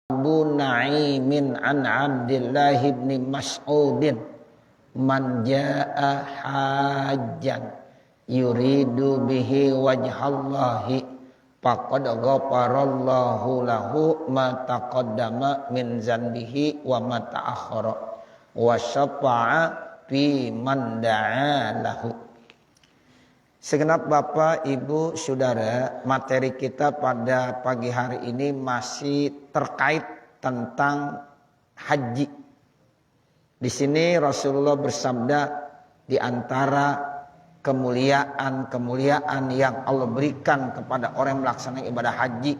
Abu Na'imin an Abdullah bin Mas'udin man jaa hajjan yuridu bihi wajhallahi faqad ghafarallahu lahu ma taqaddama min zanbihi wa ma ta'akhkhara wa syafa'a fi man da'a lahu. Segenap Bapak, Ibu, Saudara, materi kita pada pagi hari ini masih terkait tentang haji. Di sini Rasulullah bersabda, di antara kemuliaan yang Allah berikan kepada orang yang melaksanakan ibadah haji,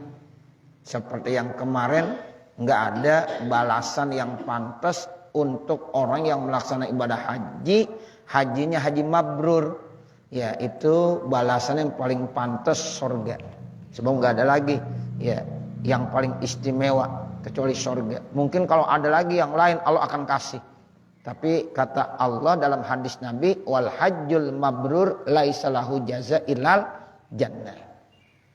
seperti yang kemarin, enggak ada balasan yang pantas untuk orang yang melaksanakan ibadah haji, hajinya haji mabrur. Ya, itu balasan yang paling pantas surga. Sebab nggak ada lagi ya yang paling istimewa kecuali surga. Mungkin kalau ada lagi yang lain Allah akan kasih. Tapi kata Allah dalam hadis Nabi, wal hajjul mabrur laisa lahu jaza illal jannah.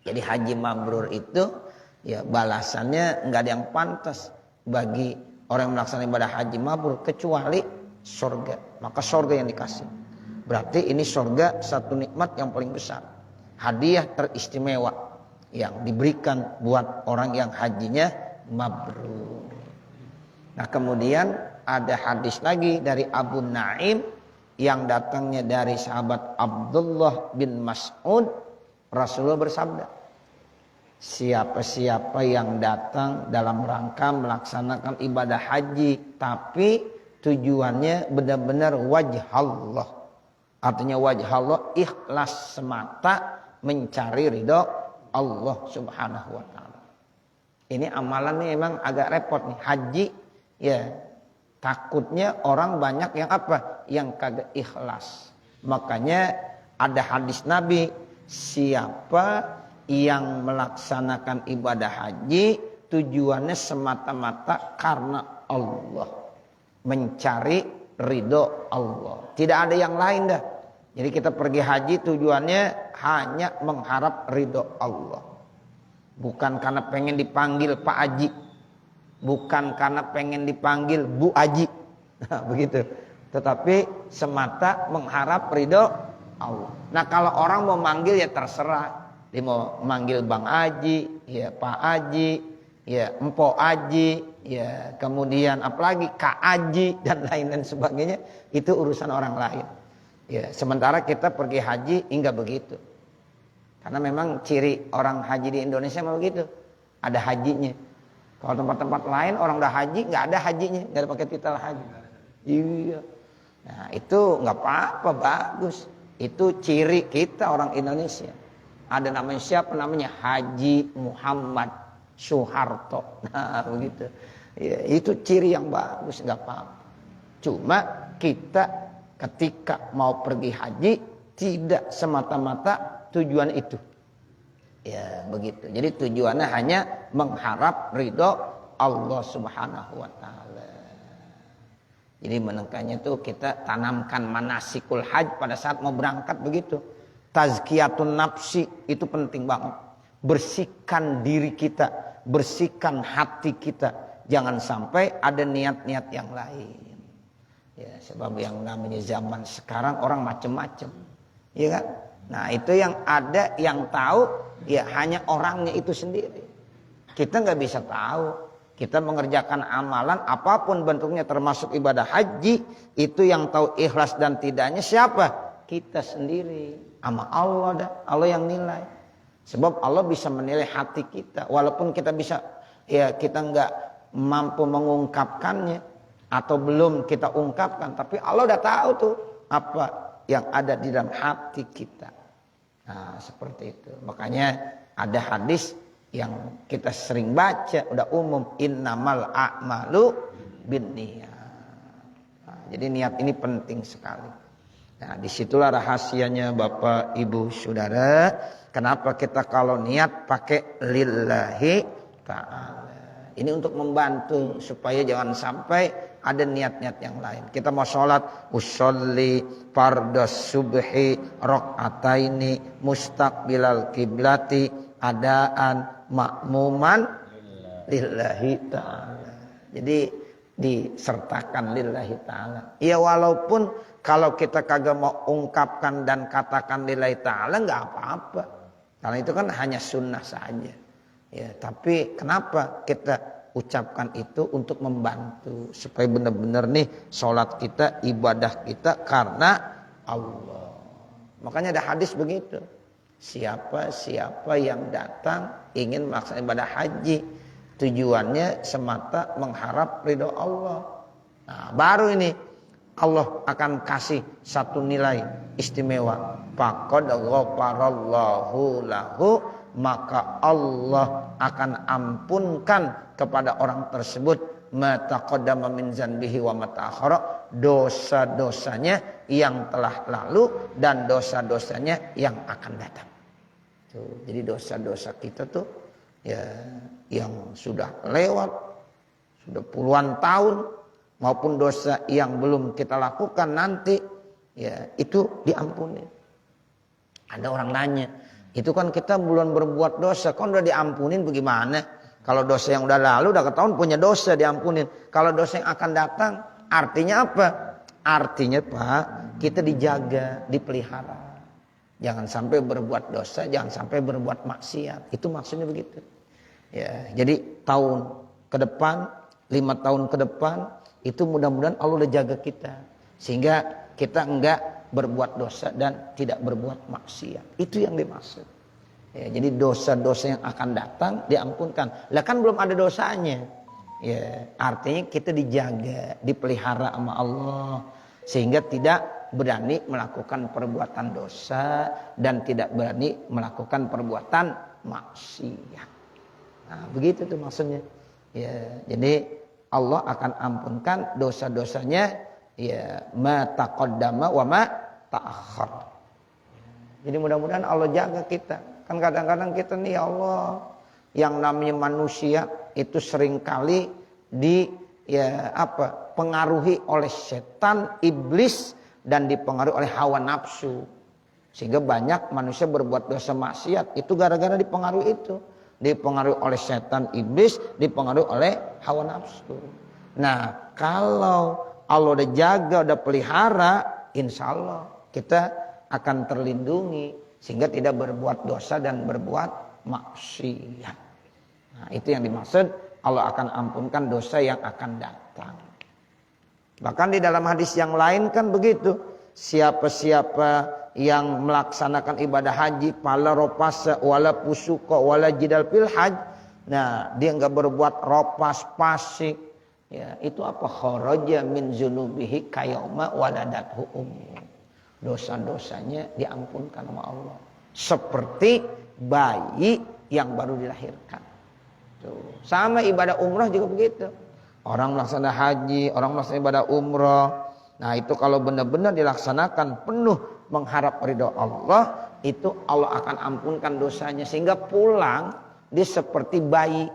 Jadi haji mabrur itu ya balasannya nggak ada yang pantas bagi orang yang melaksanakan ibadah haji mabrur kecuali surga. Maka surga yang dikasih. Berarti ini surga satu nikmat yang paling besar. Hadiah teristimewa yang diberikan buat orang yang hajinya mabrur. Nah, kemudian ada hadis lagi dari Abu Na'im yang datangnya dari sahabat Abdullah bin Mas'ud. Rasulullah bersabda, siapa-siapa yang datang dalam rangka melaksanakan ibadah haji tapi tujuannya benar-benar wajh Allah. Artinya wajah Allah, ikhlas semata mencari ridho Allah subhanahu wa ta'ala. Ini amalannya memang agak repot nih. Haji ya takutnya orang banyak yang apa? Yang kagak ikhlas. Makanya ada hadis Nabi, siapa yang melaksanakan ibadah haji tujuannya semata-mata karena Allah. Mencari ridho Allah. Tidak ada yang lain dah. Jadi kita pergi haji tujuannya hanya mengharap ridho Allah. Bukan karena pengen dipanggil Pak Haji. Bukan karena pengen dipanggil Bu Haji. Nah, begitu. Tetapi semata mengharap ridho Allah. Nah, kalau orang mau manggil ya terserah. Dia mau manggil Bang Haji, ya Pak Haji, ya Empok Haji, ya kemudian apalagi Kak Haji dan lain-lain sebagainya. Itu urusan orang lain. Ya, sementara kita pergi haji enggak begitu. Karena memang ciri orang haji di Indonesia memang begitu. Ada hajinya. Kalau tempat-tempat lain orang udah haji enggak ada hajinya, enggak ada pakai titel haji. Iya. Nah, itu enggak apa-apa, bagus. Itu ciri kita orang Indonesia. Ada namanya siapa? Namanya Haji Muhammad Soeharto. Nah, begitu. Ya, itu ciri yang bagus, enggak apa-apa. Cuma kita ketika mau pergi haji tidak semata-mata tujuan itu. Ya, begitu. Jadi tujuannya hanya mengharap ridho Allah Subhanahu wa taala. Jadi menekannya tuh kita tanamkan manasikul haj pada saat mau berangkat begitu. Tazkiyatun nafsi itu penting banget. Bersihkan diri kita, bersihkan hati kita. Jangan sampai ada niat-niat yang lain. Ya, sebab yang namanya zaman sekarang orang macam-macam, ya kan? Nah, itu yang ada, yang tahu ya hanya orangnya itu sendiri. Kita nggak bisa tahu. Kita mengerjakan amalan apapun bentuknya termasuk ibadah haji, itu yang tahu ikhlas dan tidaknya siapa? Kita sendiri. Sama Allah dah, Allah yang nilai. Sebab Allah bisa menilai hati kita, walaupun kita bisa ya kita nggak mampu mengungkapkannya. Atau belum kita ungkapkan, tapi Allah udah tahu tuh apa yang ada di dalam hati kita. Nah, seperti itu. Makanya ada hadis yang kita sering baca, udah umum, innamal a'malu binniyat. Nah, jadi niat ini penting sekali. Nah, disitulah rahasianya Bapak, Ibu, Saudara. Kenapa kita kalau niat pakai lillahi ta'ala. Ini untuk membantu supaya jangan sampai ada niat-niat yang lain. Kita mau sholat, usolli fardhas subhi rakaataini mustaqbilal kiblati adaan makmuman lillahi ta'ala. Jadi disertakan lillahi ta'ala. Ya walaupun kalau kita kagak mau ungkapkan dan katakan lillahi ta'ala nggak apa-apa. Karena itu kan hanya sunnah saja. Ya, tapi kenapa kita ucapkan itu untuk membantu supaya benar-benar nih sholat kita, ibadah kita karena Allah. Makanya ada hadis begitu. Siapa yang datang ingin melaksanakan ibadah haji, tujuannya semata mengharap ridho Allah. Nah, baru ini Allah akan kasih satu nilai istimewa. Faqad ghafarallahu lahu, maka Allah akan ampunkan kepada orang tersebut ma taqaddama min zanbihi wa ma ta'akhkhara, dosa-dosanya yang telah lalu dan dosa-dosanya yang akan datang. Tuh, jadi dosa-dosa kita tuh ya yang sudah lewat, sudah puluhan tahun maupun dosa yang belum kita lakukan nanti ya itu diampuni. Ada orang nanya, itu kan kita belum berbuat dosa, kan udah diampunin bagaimana? Kalau dosa yang udah lalu, udah ketahuan punya dosa diampunin. Kalau dosa yang akan datang, artinya apa? Artinya Pak, kita dijaga, dipelihara. Jangan sampai berbuat dosa, jangan sampai berbuat maksiat. Itu maksudnya begitu. Ya, jadi tahun ke depan, 5 tahun ke depan, itu mudah-mudahan Allah udah jaga kita. Sehingga kita enggak berbuat dosa dan tidak berbuat maksiat. Itu yang dimaksud. Ya, jadi dosa-dosa yang akan datang diampunkan. Lah kan belum ada dosanya. Ya, artinya kita dijaga, dipelihara sama Allah sehingga tidak berani melakukan perbuatan dosa dan tidak berani melakukan perbuatan maksiat. Nah, begitu tuh maksudnya. Ya, jadi Allah akan ampunkan dosa-dosanya ya ma taqaddama wa ma ta'akhkhar. Jadi mudah-mudahan Allah jaga kita. Kan kadang-kadang kita nih ya Allah, yang namanya manusia itu seringkali pengaruhi oleh setan, iblis dan dipengaruhi oleh hawa nafsu. Sehingga banyak manusia berbuat dosa maksiat itu gara-gara dipengaruhi itu. Dipengaruhi oleh setan, iblis, dipengaruhi oleh hawa nafsu. Nah, kalau Allah udah jaga, udah pelihara, insya Allah kita akan terlindungi sehingga tidak berbuat dosa dan berbuat maksiat. Nah, itu yang dimaksud Allah akan ampunkan dosa yang akan datang. Bahkan di dalam hadis yang lain kan begitu. Siapa-siapa yang melaksanakan ibadah haji, pala ropasa, wala pusuka, wala jidal fil haj. Nah, dia enggak berbuat ropas, pasik. Ya, itu apa? Kharaja min zunubihi kayauma waladathu ummu. Dosa-dosanya diampunkan sama Allah. Seperti bayi yang baru dilahirkan. Tuh. Sama ibadah umrah juga begitu. Orang melaksanakan haji, orang melaksanakan ibadah umrah. Nah itu kalau benar-benar dilaksanakan penuh mengharap ridho Allah, itu Allah akan ampunkan dosanya. Sehingga pulang dia seperti bayi.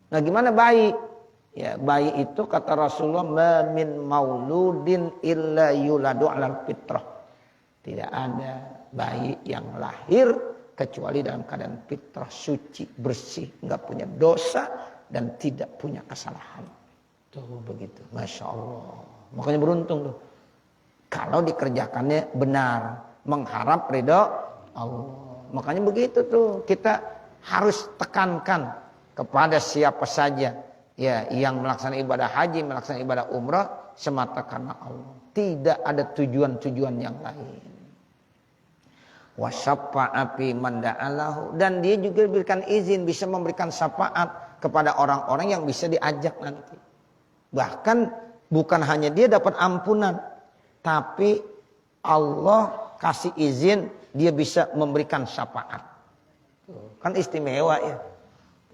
Nah gimana bayi? Ya, bayi itu kata Rasulullah ma min mauludin illa yuladu 'alal fitrah. Tidak ada bayi yang lahir kecuali dalam keadaan fitrah, suci, bersih, enggak punya dosa dan tidak punya kesalahan. Tuh begitu. Masya Allah. Makanya beruntung tuh. Kalau dikerjakannya benar, mengharap ridho Allah. Makanya begitu tuh, kita harus tekankan kepada siapa saja ya yang melaksanakan ibadah haji, melaksanakan ibadah umrah semata karena Allah. Tidak ada tujuan-tujuan yang lain. Wasyafa'a fi man da'alahu, dan dia juga diberikan izin bisa memberikan syafaat kepada orang-orang yang bisa diajak nanti. Bahkan bukan hanya dia dapat ampunan, tapi Allah kasih izin dia bisa memberikan syafaat. Kan istimewa ya.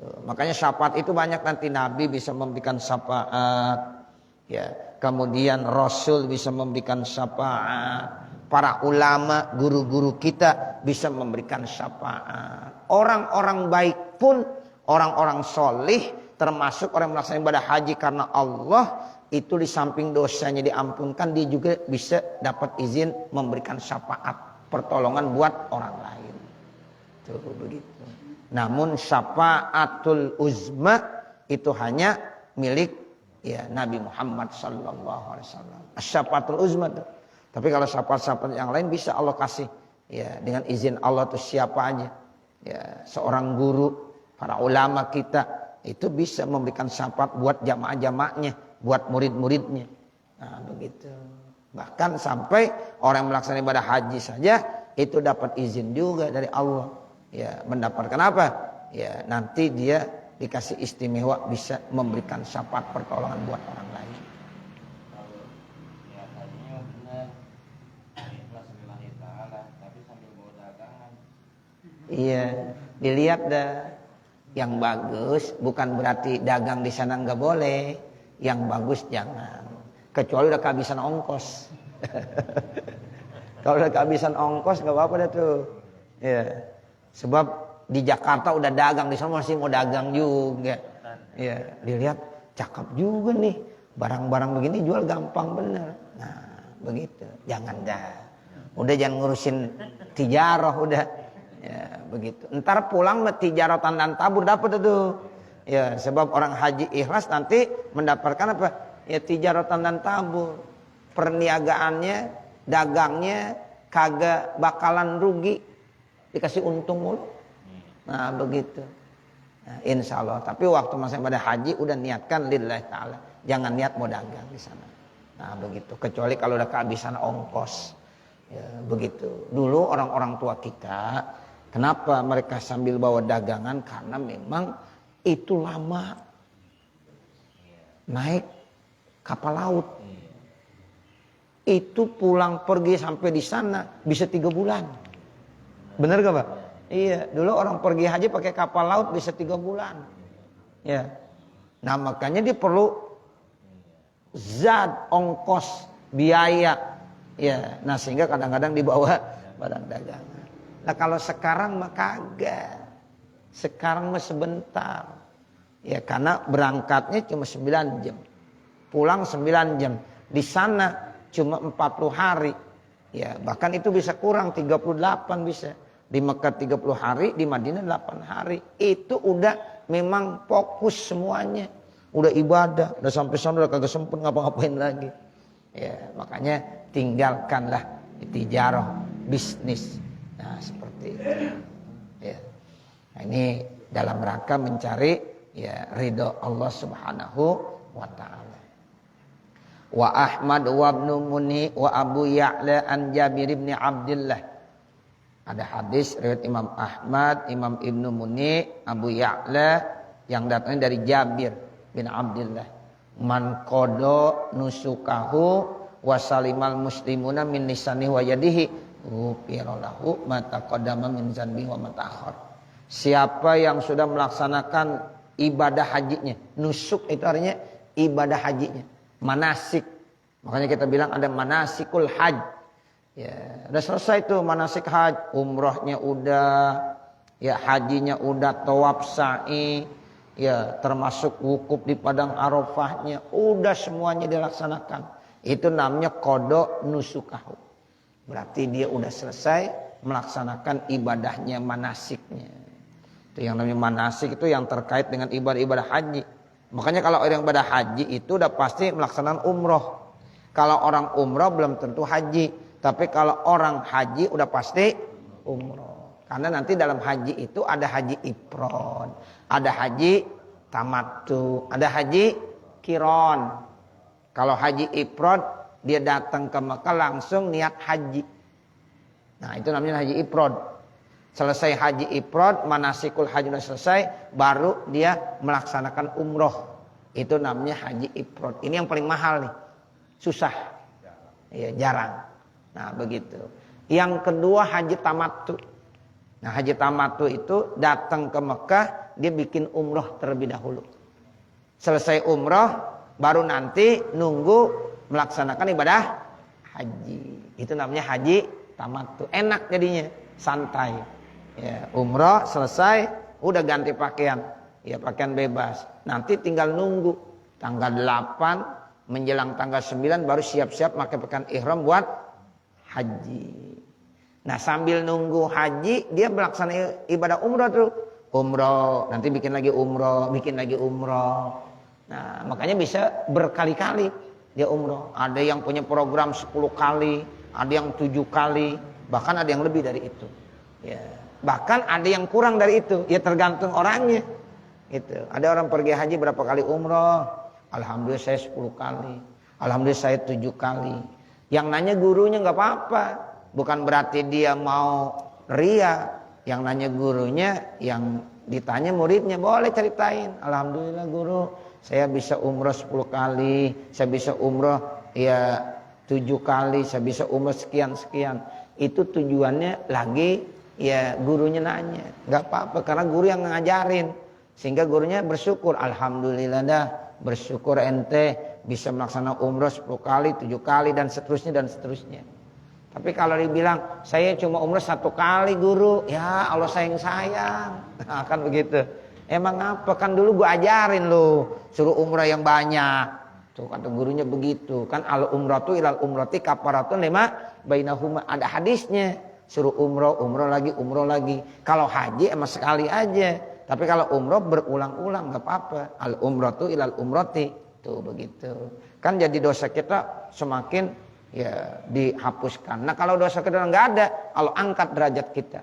Makanya syafaat itu banyak, nanti Nabi bisa memberikan syafaat, ya. Kemudian Rasul bisa memberikan syafaat, para ulama, guru-guru kita bisa memberikan syafaat. Orang-orang baik pun, orang-orang solih, termasuk orang yang melaksanakan ibadah haji karena Allah, itu di samping dosanya diampunkan, dia juga bisa dapat izin memberikan syafaat, pertolongan buat orang lain. Tuh begitu. Namun syafaatul uzma itu hanya milik ya Nabi Muhammad sallallahu alaihi wasallam. Syafaatul uzma tuh. Tapi kalau syafaat-syafaat yang lain bisa Allah kasih ya dengan izin Allah tuh siapa aja. Ya, seorang guru, para ulama kita itu bisa memberikan syafaat buat jamaah-jamaahnya, buat murid-muridnya. Nah, begitu. Bahkan sampai orang yang melaksanakan ibadah haji saja itu dapat izin juga dari Allah. Ya, mendapatkan apa? Ya, nanti dia dikasih istimewa bisa memberikan syafaat pertolongan buat orang lain. Kalau ya hajinya benar ikhlas lillahi ta'ala tapi sambil bawa dagangan. Iya, dilihat dah. Yang bagus bukan berarti dagang di sana nggak boleh. Yang bagus jangan. Kecuali udah kehabisan ongkos. Kalau udah kehabisan ongkos nggak apa-apa dah tuh. Ya. Sebab di Jakarta udah dagang, di sana masih mau dagang juga. Ya, dilihat cakep juga nih. Barang-barang begini jual gampang bener. Nah, begitu. Jangan dah. Udah jangan ngurusin tijarah udah. Ya, begitu. Ntar pulang tijaratan dan tabur dapat itu. Ya, sebab orang haji ikhlas nanti mendapatkan apa? Ya, tijaratan dan tabur. Perniagaannya, dagangnya kagak bakalan rugi. Dikasih untung mulu. Nah, begitu. Nah, insya Allah. Tapi waktu masa pada haji udah niatkan lillahi ta'ala. Jangan niat mau dagang di sana. Nah, begitu. Kecuali kalau udah kehabisan ongkos. Ya, begitu. Dulu orang-orang tua kita, kenapa mereka sambil bawa dagangan? Karena memang itu lama. Naik kapal laut. Itu pulang pergi sampai di sana bisa 3 bulan. Bener gak Pak? Iya, dulu orang pergi haji pakai kapal laut bisa 3 bulan. Ya. Nah, makanya dia perlu zat, ongkos, biaya. Ya, nah sehingga kadang-kadang dibawa barang dagangan. Nah, kalau sekarang mah kagak. Sekarang mah sebentar. Ya, karena berangkatnya cuma 9 jam. Pulang 9 jam. Di sana cuma 40 hari. Ya, bahkan itu bisa kurang 38 bisa. Di Mekah 30 hari, di Madinah 8 hari. Itu udah memang fokus semuanya. Udah ibadah, udah sampai sana udah kagak sempet ngapa-ngapain lagi. Ya, makanya tinggalkanlah tijarah, bisnis. Nah, seperti itu. Ya. Nah, ini dalam rangka mencari ya ridho Allah Subhanahu wa taala. Wa Ahmad wa Ibnu Muni wa Abu Ya'la an Jabir bin Abdullah. Ada hadis riwayat Imam Ahmad, Imam Ibnu Muni, Abu Ya'la yang datangnya dari Jabir bin Abdullah. Man qada nusukahu wa salimal muslimuna min lisanihi wa yadihi ghufira lahu ma taqaddama min dzanbihi wa ma ta'akhkhar. Siapa yang sudah melaksanakan ibadah hajinya, nusuk itu artinya ibadah hajinya, manasik. Makanya kita bilang ada manasikul haj. Ya, udah selesai tuh manasik haji, umrohnya udah, ya hajinya udah, tawaf sa'i, ya termasuk wukuf di padang Arafahnya, udah semuanya dilaksanakan. Itu namanya qada nusukahu. Berarti dia udah selesai melaksanakan ibadahnya, manasiknya. Itu yang namanya manasik itu yang terkait dengan ibadah-ibadah haji. Makanya kalau orang ibadah haji itu udah pasti melaksanakan umroh. Kalau orang umroh belum tentu haji. Tapi kalau orang haji udah pasti umroh. Karena nanti dalam haji itu ada haji ifrad, ada haji tamattu, ada haji qiran. Kalau haji ifrad dia datang ke Mekah langsung niat haji. Nah, itu namanya haji ifrad. Selesai haji ifrad, manasikul haji sudah selesai, baru dia melaksanakan umroh. Itu namanya haji ifrad. Ini yang paling mahal nih. Susah. Ya, jarang. Nah, begitu. Yang kedua haji tamattu. Nah, haji tamattu itu datang ke Mekah, dia bikin umroh terlebih dahulu. Selesai umroh, baru nanti nunggu melaksanakan ibadah haji. Itu namanya haji tamattu. Enak jadinya, santai. Ya, umroh selesai, udah ganti pakaian. Ya, pakaian bebas. Nanti tinggal nunggu tanggal 8 menjelang tanggal 9 baru siap-siap pakai pakaian ihram buat haji. Nah, sambil nunggu haji dia melaksanakan ibadah umrah tuh. umroh, nanti bikin lagi umroh, bikin lagi umroh. Nah, makanya bisa berkali-kali dia umroh. Ada yang punya program 10 kali, ada yang 7 kali, bahkan ada yang lebih dari itu. Ya, bahkan ada yang kurang dari itu, ya tergantung orangnya. Gitu. Ada orang pergi haji berapa kali umroh? Alhamdulillah saya 10 kali. Alhamdulillah saya 7 kali. Yang nanya gurunya nggak apa-apa. Bukan berarti dia mau ria. Yang nanya gurunya, yang ditanya muridnya, boleh ceritain. Alhamdulillah guru, saya bisa umroh 10 kali. Saya bisa umroh ya 7 kali. Saya bisa umroh sekian-sekian. Itu tujuannya lagi ya gurunya nanya. Nggak apa-apa karena guru yang ngajarin. Sehingga gurunya bersyukur. Alhamdulillah dah, bersyukur ente bisa melaksanakan umroh 10 kali, 7 kali dan seterusnya dan seterusnya. Tapi kalau dibilang saya cuma umroh 1 kali guru, ya Allah sayang. Nah, kan begitu. Emang apa? Kan dulu gua ajarin lo suruh umroh yang banyak. Tuh kata gurunya begitu. Kan al umratu ilal umrati kafaratun lima bainahuma, ada hadisnya. Suruh umroh lagi, umroh lagi. Kalau haji emang sekali aja. Tapi kalau umroh berulang-ulang nggak apa-apa. Al umratu ilal umrati. Tuh begitu. Kan jadi dosa kita semakin ya dihapuskan. Nah kalau dosa kita nggak ada, Allah angkat derajat kita.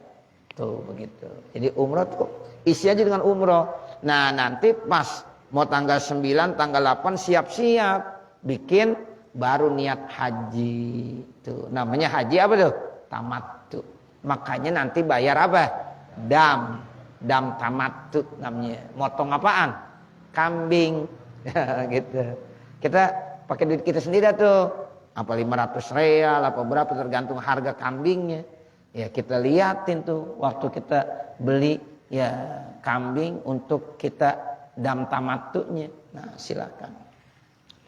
Tuh begitu. Jadi umroh tuh isi aja dengan umroh. Nah nanti pas mau tanggal 9, tanggal 8 siap-siap bikin baru niat haji. Tuh namanya haji apa tuh? Tamattu. Makanya nanti bayar apa? Dam tamattu namanya. Motong apaan? Kambing. Gitu. Kita pakai duit kita sendiri tuh. Apa 500 real, apa berapa tergantung harga kambingnya. Ya kita liatin tuh waktu kita beli ya kambing untuk kita dam tamattunya. Nah, silakan.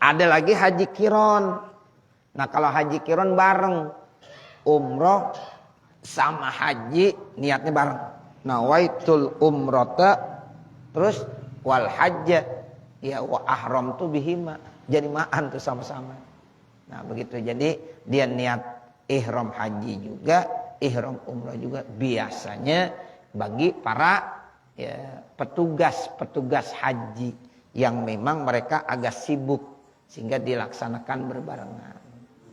Ada lagi haji kiron. Nah, kalau haji kiron bareng umroh sama haji niatnya bareng. Nawaitul umrata terus wal hajja ya wa ahramtu bihima, jadi ma'an tuh sama-sama. Nah begitu, jadi dia niat ihram haji juga, ihram umrah juga. Biasanya bagi para ya, petugas haji yang memang mereka agak sibuk sehingga dilaksanakan berbarengan.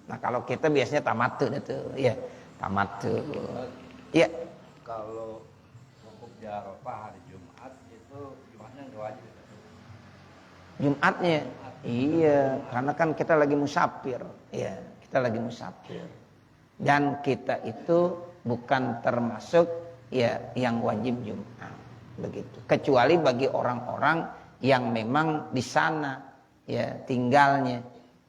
Nah kalau kita biasanya tamattu itu ya, tamattu. Ya. Kalau wukuf di Arafah hari Jumat itu Jumatnya nggak wajib. Jumatnya, iya, karena kan kita lagi musafir, ya, kita lagi musafir, dan kita itu bukan termasuk ya yang wajib Jumat, begitu. Kecuali bagi orang-orang yang memang di sana, ya tinggalnya,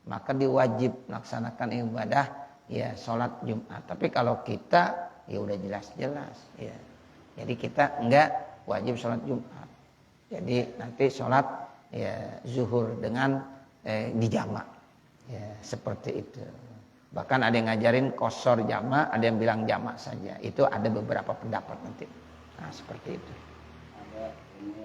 maka diwajib melaksanakan ibadah, ya sholat Jumat. Tapi kalau kita, ya udah jelas-jelas, ya, jadi kita enggak wajib sholat Jumat. Jadi nanti sholat ya zuhur dengan dijamak ya seperti itu. Bahkan ada yang ngajarin qashar jamak, ada yang bilang jamak saja. Itu ada beberapa pendapat nanti. Nah seperti itu. Ada ini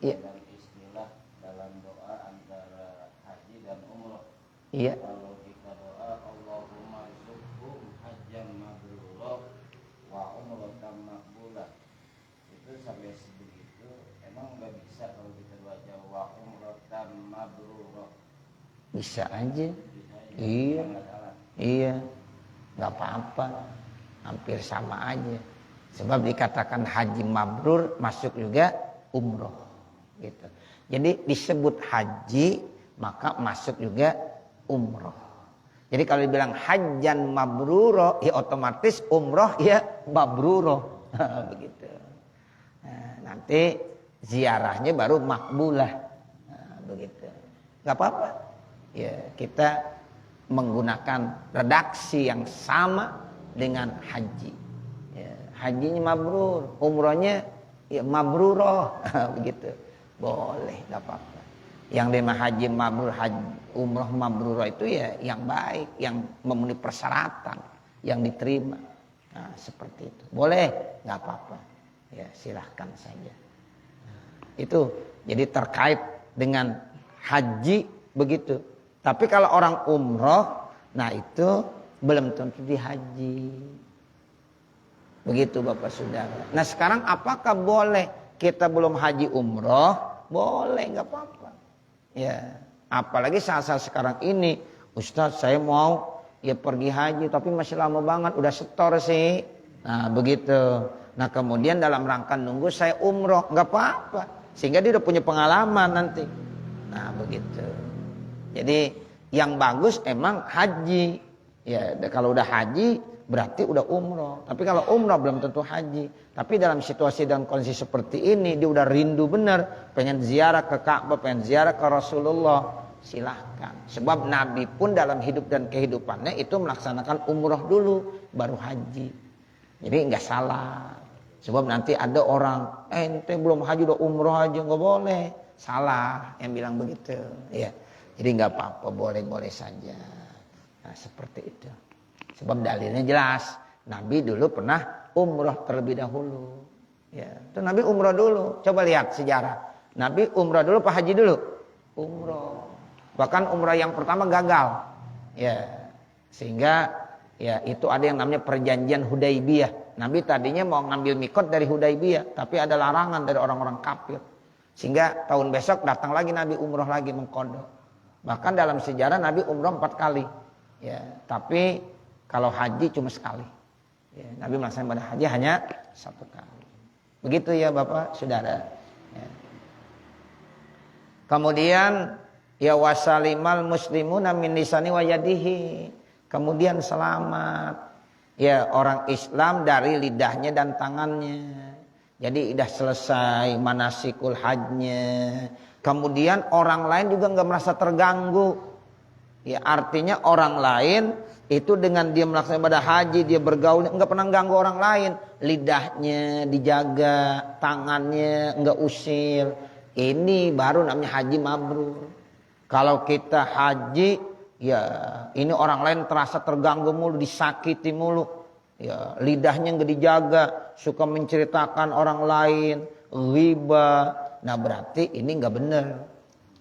ya. Istilah dalam doa antara haji dan umroh. Iya. Kalau kita doa Allahumma rzuqhum hajjan mabrura wa umratan maqbulah, itu sampai sebegitu emang nggak bisa kalau kita baca wa umratan mabrura. Bisa aja. Bisa aja. Iya. Salah. Iya. Nggak apa-apa. Hampir sama aja. Sebab dikatakan haji mabrur masuk juga umroh. Gitu. Jadi disebut haji maka masuk juga umroh. Jadi kalau dibilang hajjan mabruro ya otomatis umroh ya mabruro. Begitu. Nah, nanti ziarahnya baru makbulah. Nah, begitu. Gak apa-apa. Ya, kita menggunakan redaksi yang sama dengan haji. Ya, hajinya mabrur, umrohnya ya mabruroh. Begitu. Boleh, gak apa-apa. Yang lima haji mabrur, umroh mabrurah itu ya yang baik, yang memenuhi persyaratan, yang diterima. Nah, seperti itu. Boleh, nggak apa-apa. Ya, silahkan saja. Nah, itu jadi terkait dengan haji begitu. Tapi kalau orang umroh, nah itu belum tentu dihaji. Begitu Bapak Saudara. Nah sekarang apakah boleh kita belum haji umroh, boleh nggak apa-apa. Ya, apalagi saat-saat sekarang ini, Ustadz saya mau ya pergi haji tapi masih lama banget, udah setor sih. Nah begitu. Nah kemudian dalam rangka nunggu saya umroh, nggak apa-apa. Sehingga dia udah punya pengalaman nanti. Nah begitu. Jadi yang bagus emang haji. Ya kalau udah haji berarti udah umroh. Tapi kalau umroh belum tentu haji. Tapi dalam situasi dan kondisi seperti ini dia udah rindu bener, pengen ziarah ke Ka'bah, pengen ziarah ke Rasulullah, silahkan. Sebab Nabi pun dalam hidup dan kehidupannya itu melaksanakan umroh dulu baru haji. Jadi nggak salah. Sebab nanti ada orang, ente belum haji udah umroh aja, nggak boleh. Salah yang bilang begitu. Ya. Jadi nggak apa-apa, boleh-boleh saja. Nah seperti itu. Sebab dalilnya jelas. Nabi dulu pernah umroh terlebih dahulu. Ya, itu Nabi umroh dulu. Coba lihat sejarah. Nabi umroh dulu apa haji dulu? Umroh. Bahkan umroh yang pertama gagal. Ya, sehingga ya itu ada yang namanya perjanjian Hudaibiyah. Nabi tadinya mau ngambil mikot dari Hudaibiyah, tapi ada larangan dari orang-orang kafir. Sehingga tahun besok datang lagi Nabi umroh lagi mengkodok. Bahkan dalam sejarah Nabi umroh 4 kali. Ya, tapi kalau haji cuma sekali. Ya, Nabi melaksanakan ibadah haji hanya 1 kali. Begitu ya Bapak, Saudara. Ya. Kemudian ya wasalimal muslimuna min lisani wa yadihi. Kemudian selamat ya orang Islam dari lidahnya dan tangannya. Jadi sudah selesai manasikul hajnya. Kemudian orang lain juga nggak merasa terganggu. Ya artinya orang lain itu dengan dia melaksanakan ibadah haji, dia bergaul nggak pernah ganggu orang lain. Lidahnya dijaga, tangannya nggak usil. Ini baru namanya haji mabrur. Kalau kita haji, ya ini orang lain terasa terganggu mulu, disakiti mulu. Ya lidahnya nggak dijaga, suka menceritakan orang lain, ghibah. Nah berarti ini nggak benar.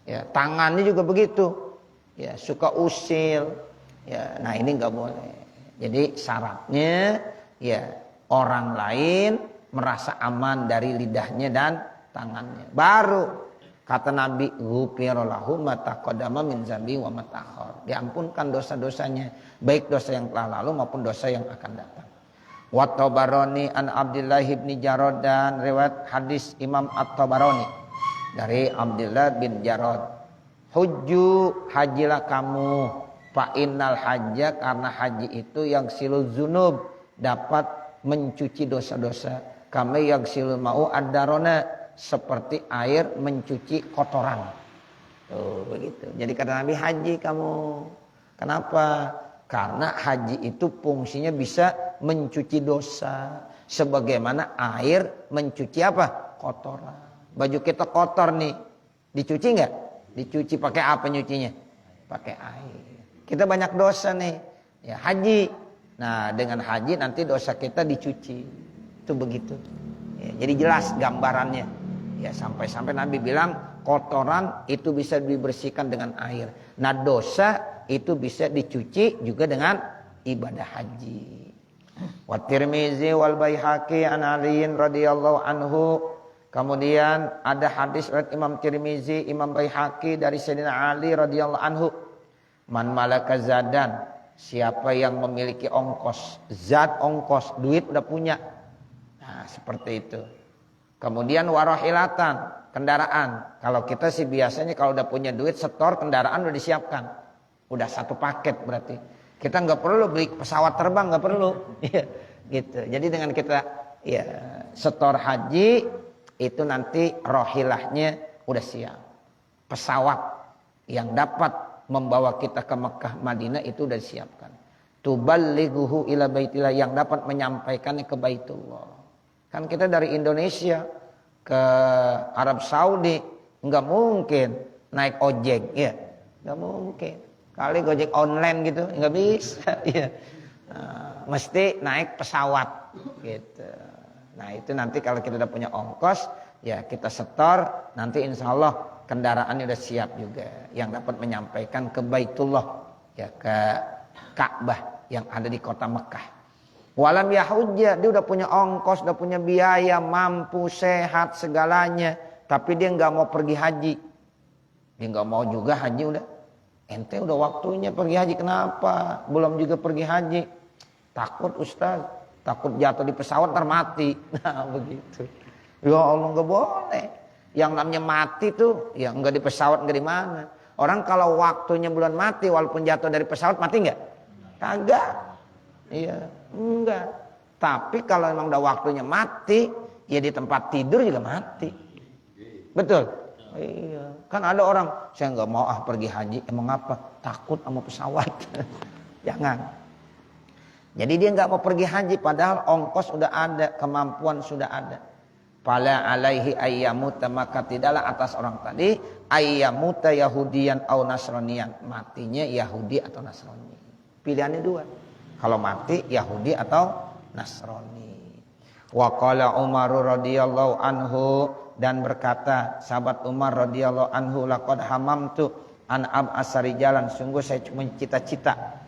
Ya tangannya juga begitu. Ya suka usil. Ya, nah ini nggak boleh. Jadi syaratnya ya orang lain merasa aman dari lidahnya dan tangannya. Baru kata Nabi, ghufira lahu ma taqaddama min dzambi wa ma ta'akhkhar. Diampunkan dosa-dosanya, baik dosa yang telah lalu maupun dosa yang akan datang. Wa Tabarani an Abdullah bin Jarad, dan riwayat hadis Imam At-Tabarani dari Abdullah bin Jarad. Hujju, hajilah kamu. Fa innal hajja, karena haji itu yang silul zunub, dapat mencuci dosa-dosa. Kama yang silul ma'u ad-darona, seperti air mencuci kotoran. Tuh begitu. Jadi kata Nabi, haji kamu. Kenapa? Karena haji itu fungsinya bisa mencuci dosa. Sebagaimana air mencuci apa? Kotoran. Baju kita kotor nih, dicuci nggak? Dicuci pakai apa nyucinya? Pakai air. Kita banyak dosa nih, ya haji. Nah dengan haji nanti dosa kita dicuci. Itu begitu. Ya, jadi jelas gambarannya. Ya sampai-sampai Nabi bilang kotoran itu bisa dibersihkan dengan air. Nah dosa itu bisa dicuci juga dengan ibadah haji. Wa Tirmizi wal Baihaqi an Aliin radhiyallahu anhu. Kemudian ada hadis riwayat Imam Tirmizi, Imam Baihaqi dari Sayyidina Ali radhiyallahu anhu. Man malaka zadan, siapa yang memiliki ongkos, zat ongkos, duit udah punya. Nah, seperti itu. Kemudian warahilatan, kendaraan. Kalau kita sih biasanya kalau udah punya duit setor, kendaraan udah disiapkan. Udah satu paket berarti. Kita nggak perlu beli pesawat terbang, nggak perlu. Gitu. Jadi dengan kita ya setor haji itu nanti rohilahnya udah siap. Pesawat yang dapat membawa kita ke Mekah Madinah itu sudah disiapkan. Tuballighuhu ila baitillah, yang dapat menyampaikannya ke Baitullah. Kan kita dari Indonesia ke Arab Saudi nggak mungkin naik ojek, ya nggak mungkin. Kali gojek online gitu nggak bisa, ya. Nah, mesti naik pesawat gitu. Nah itu nanti kalau kita udah punya ongkos, ya kita setor, nanti insya Allah kendaraannya udah siap juga yang dapat menyampaikan ke Baitullah, ya ke Ka'bah yang ada di kota Mekah. Walam yahujja, dia udah punya ongkos, udah punya biaya, mampu, sehat, segalanya. Tapi dia nggak mau pergi haji. Dia nggak mau juga haji udah. Ente udah waktunya pergi haji, kenapa? Belum juga pergi haji. Takut Ustaz, takut jatuh di pesawat ntar mati. Nah begitu. Ya Allah nggak boleh. Yang namanya mati tuh ya nggak di pesawat nggak di mana. Orang kalau waktunya bulan mati walaupun jatuh dari pesawat mati nggak? Kagak. Iya, enggak. Tapi kalau memang udah waktunya mati, ya di tempat tidur juga mati. Betul? Iya. Kan ada orang, saya nggak mau pergi haji. Emang apa? Takut sama pesawat. Jangan. Jadi dia nggak mau pergi haji padahal ongkos udah ada, kemampuan sudah ada. Fala alaihi ayyamuta, maka tidaklah atas orang tadi ayyamuta Yahudiyan au Nasraniyan, matinya Yahudi atau Nasrani. Pilihannya dua. Kalau mati Yahudi atau Nasrani. Wa qala Umar radhiyallahu anhu, dan berkata sahabat Umar radhiyallahu anhu, laqad hamamtu an ab'asari jalan, sungguh saya cuma cita-cita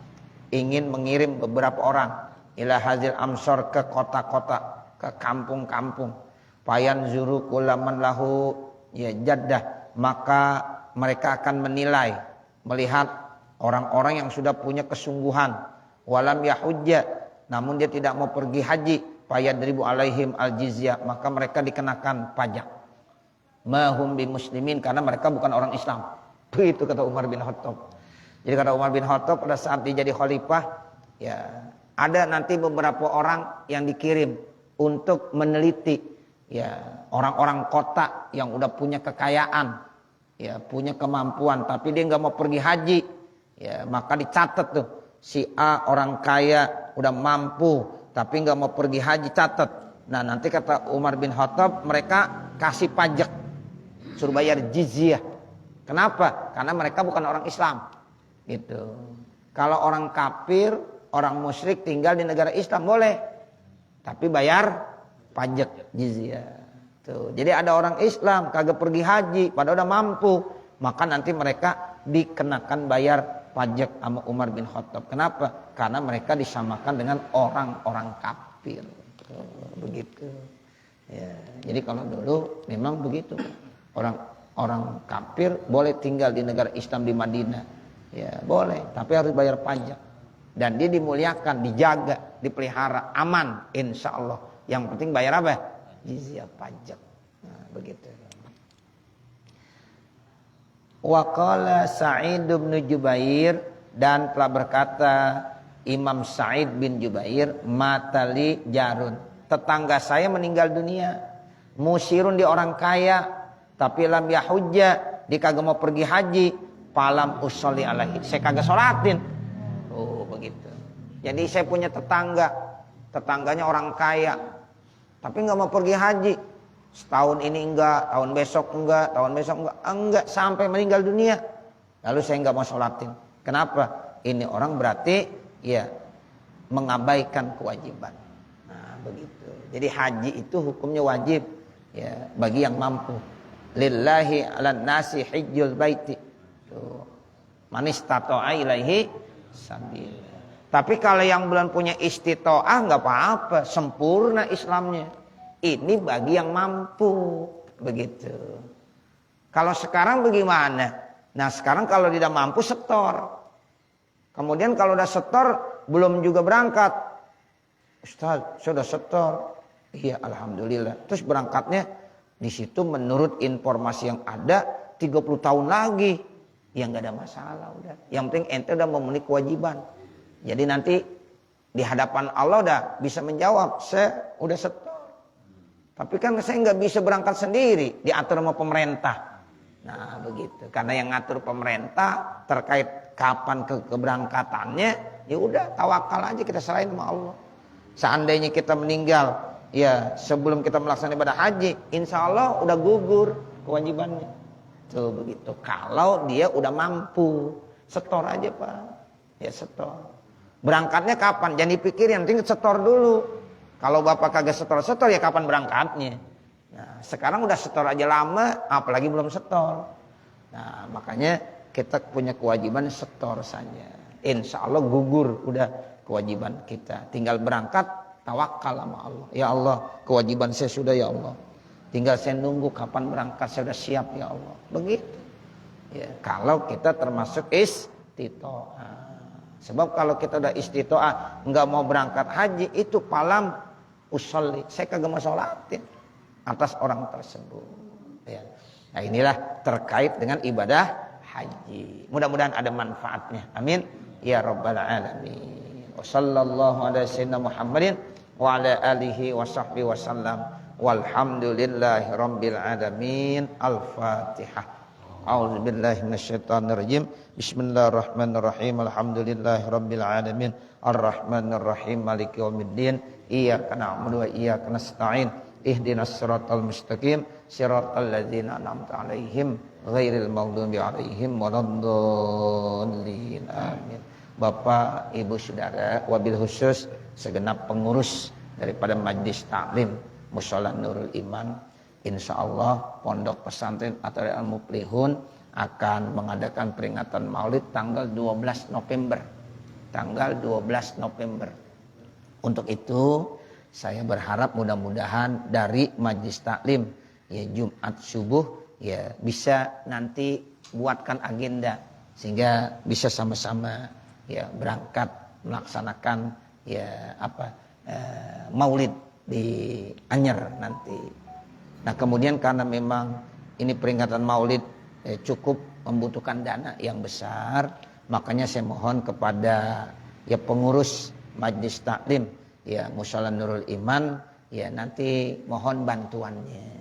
ingin mengirim beberapa orang ila hazil amsor, ke kota-kota, ke kampung-kampung. Payan zuru kulaman lahu ya jaddah, maka mereka akan menilai, melihat orang-orang yang sudah punya kesungguhan. Walam yahujja, namun dia tidak mau pergi haji. Fayadribu alaihim al-jizyah, maka mereka dikenakan pajak. Mahum bi muslimin, karena mereka bukan orang Islam. Itu kata Umar bin Khattab. Jadi kata Umar bin Khattab pada saat dia jadi khalifah, ya ada nanti beberapa orang yang dikirim untuk meneliti, ya orang-orang kota yang udah punya kekayaan, ya punya kemampuan, tapi dia nggak mau pergi haji, ya maka dicatat tuh si A orang kaya udah mampu, tapi nggak mau pergi haji, catat. Nah nanti kata Umar bin Khattab, mereka kasih pajak, suruh bayar jizyah. Kenapa? Karena mereka bukan orang Islam. Gitu. Kalau orang kafir, orang musyrik tinggal di negara Islam boleh, tapi bayar pajak jizyah. Tuh. Jadi ada orang Islam kagak pergi haji, padahal udah mampu, maka nanti mereka dikenakan bayar pajak sama Umar bin Khattab. Kenapa? Karena mereka disamakan dengan orang-orang kafir. Begitu. Ya, jadi kalau dulu memang begitu. Orang kafir boleh tinggal di negara Islam di Madinah. Ya, boleh, tapi harus bayar pajak. Dan dia dimuliakan, dijaga, dipelihara, aman insya Allah. Yang penting bayar apa? Jizyah, pajak. Nah, begitu. Wa qala Sa'id bin Jubair, dan telah berkata Imam Sa'id bin Jubair, matali jarun, tetangga saya meninggal dunia, musirun, dia orang kaya, tapi lam yahujja, dia kagak mau pergi haji, falam usolli alaihi, saya kagak sholatin. Oh begitu. Jadi saya punya tetangganya orang kaya, tapi nggak mau pergi haji. Setahun ini enggak, tahun besok enggak, enggak sampai meninggal dunia. Lalu saya enggak mau sholatin. Kenapa? Ini orang berarti ya mengabaikan kewajiban. Nah begitu. Jadi haji itu hukumnya wajib ya bagi yang mampu. Lillahi 'alan nasi hijjul baiti. Tuh. Man istata'a ilaihi sabil. Tapi kalau yang belum punya istitoah enggak apa-apa, sempurna Islamnya. Ini bagi yang mampu, begitu. Kalau sekarang bagaimana? Nah sekarang kalau tidak mampu setor. Kemudian kalau udah setor belum juga berangkat. Ustaz, sudah setor. Iya, alhamdulillah. Terus berangkatnya di situ menurut informasi yang ada 30 tahun lagi. Ya nggak ada masalah udah. Yang penting ente udah memenuhi kewajiban. Jadi nanti di hadapan Allah udah bisa menjawab, saya udah setor. Tapi kan saya nggak bisa berangkat sendiri, diatur sama pemerintah. Nah begitu, karena yang ngatur pemerintah terkait kapan keberangkatannya, ya udah tawakal aja, kita serahin sama Allah. Seandainya kita meninggal, ya sebelum kita melaksanakan ibadah haji, insya Allah udah gugur kewajibannya. Tuh begitu. Kalau dia udah mampu, setor aja Pak, ya setor. Berangkatnya kapan? Jangan dipikirin, yang penting setor dulu. Kalau bapak kagak setor ya kapan berangkatnya? Nah, sekarang udah setor aja lama, apalagi belum setor. Nah, makanya kita punya kewajiban setor saja. Insya Allah gugur, udah kewajiban kita. Tinggal berangkat, tawakal sama Allah. Ya Allah, kewajiban saya sudah ya Allah. Tinggal saya nunggu kapan berangkat, saya sudah siap ya Allah. Begitu. Ya, kalau kita termasuk istitoah. Sebab kalau kita udah istitoah, nggak mau berangkat haji, itu palam usolli. Saya kagak mau sholatin atas orang tersebut. Ya. Nah inilah terkait dengan ibadah haji. Mudah-mudahan ada manfaatnya. Amin. Ya Rabbal Alamin. Wa sallallahu ala sayyidina Muhammadin wa ala alihi wa sahbihi wa sallam. Walhamdulillahi Rabbil Alamin. Al-Fatihah. A'udzubillahi minasyaitonirrajim. Bismillahirrahmanirrahim. Alhamdulillahi Rabbil Alamin. Ar-Rahmanirrahim. Maliki yaumiddin. Iyyaka na'budu wa iyyaka nasta'in. Ihdinas siratal mustaqim. Siratal ladzina an'amta 'alaihim ghairil maghdubi 'alaihim waladdallin. Amin. Bapak, Ibu, Saudara, wabil khusus segenap pengurus daripada Majelis Taklim Mushola Nurul Iman, insyaallah Pondok Pesantren Athari Al-Muflihun akan mengadakan peringatan Maulid tanggal 12 November. Tanggal 12 November. Untuk itu saya berharap mudah-mudahan dari Majelis Taklim ya Jumat subuh ya bisa nanti buatkan agenda sehingga bisa sama-sama ya berangkat melaksanakan ya Maulid di Anyer nanti. Nah kemudian karena memang ini peringatan Maulid cukup membutuhkan dana yang besar, makanya saya mohon kepada ya pengurus Majelis Taklim ya Mushola Nurul Iman ya nanti mohon bantuannya.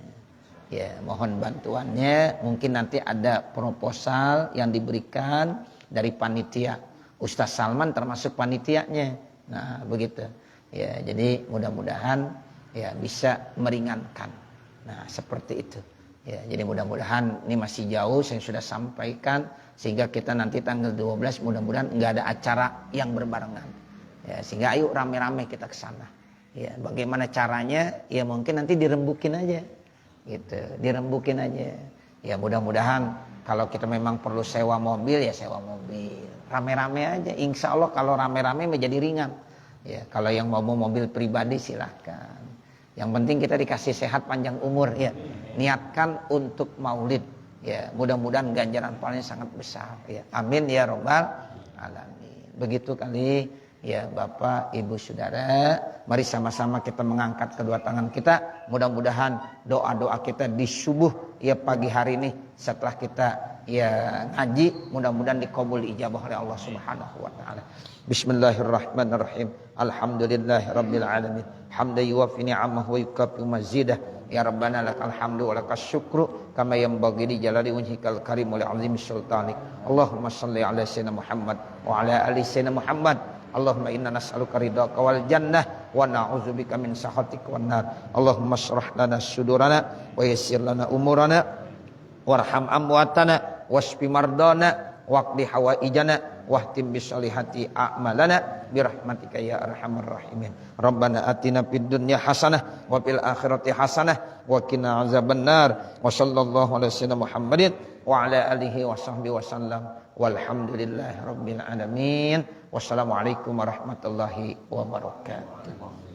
Ya, mohon bantuannya. Mungkin nanti ada proposal yang diberikan dari panitia. Ustaz Salman termasuk panitianya. Nah, begitu. Ya, jadi mudah-mudahan ya bisa meringankan. Nah, seperti itu. Ya, jadi mudah-mudahan ini masih jauh saya sudah sampaikan sehingga kita nanti tanggal 12 mudah-mudahan enggak ada acara yang berbarengan. Ya, sehingga ayo rame-rame kita ke sana. Ya, bagaimana caranya? Ya mungkin nanti dirembukin aja. Gitu, dirembukin aja. Ya mudah-mudahan kalau kita memang perlu sewa mobil ya sewa mobil. Rame-rame aja. Insya Allah kalau rame-rame menjadi ringan. Ya, kalau yang mau mobil pribadi silahkan. Yang penting kita dikasih sehat panjang umur ya. Niatkan untuk Maulid. Ya, mudah-mudahan ganjaran pahalanya sangat besar ya. Amin ya Rabbal Alamin. Begitu kali ya Bapak, Ibu, Saudara, mari sama-sama kita mengangkat kedua tangan kita. Mudah-mudahan doa-doa kita di subuh ya pagi hari ini setelah kita ya ngaji, mudah-mudahan dikabul ijabah oleh Allah Subhanahu wa taala. Bismillahirrahmanirrahim. Alhamdulillahirabbil alamin. Hamdan yuwaffi ni'amahu wa yukafi mazidah. Ya Rabbana lakal hamdu wa lakas syukru kama yanbaghi li jalali wajhikal karim wa li 'azimi sultanik. Allahumma shalli ala sayyidina Muhammad wa ala ali sayyidina Muhammad. Allahumma inna nas'aluka ridhaka wal jannah wa na'udzubika min sakhatika wan nar. Allahumma shrah lana sudurana wa yassir lana umurana warham amwatana washfi mardana waqdi hawaijana wahtim bisolihati a'malana birahmatika ya arhamar rahimin. Rabbana atina fid dunya hasanah wa fil akhirati hasanah wa qina azabannar. Wa sallallahu ala sayyidina Muhammadin wa ala alihi wa sahbihi wa sallam. Walhamdulillahi rabbil alamin. Wassalamualaikum warahmatullahi wabarakatuh.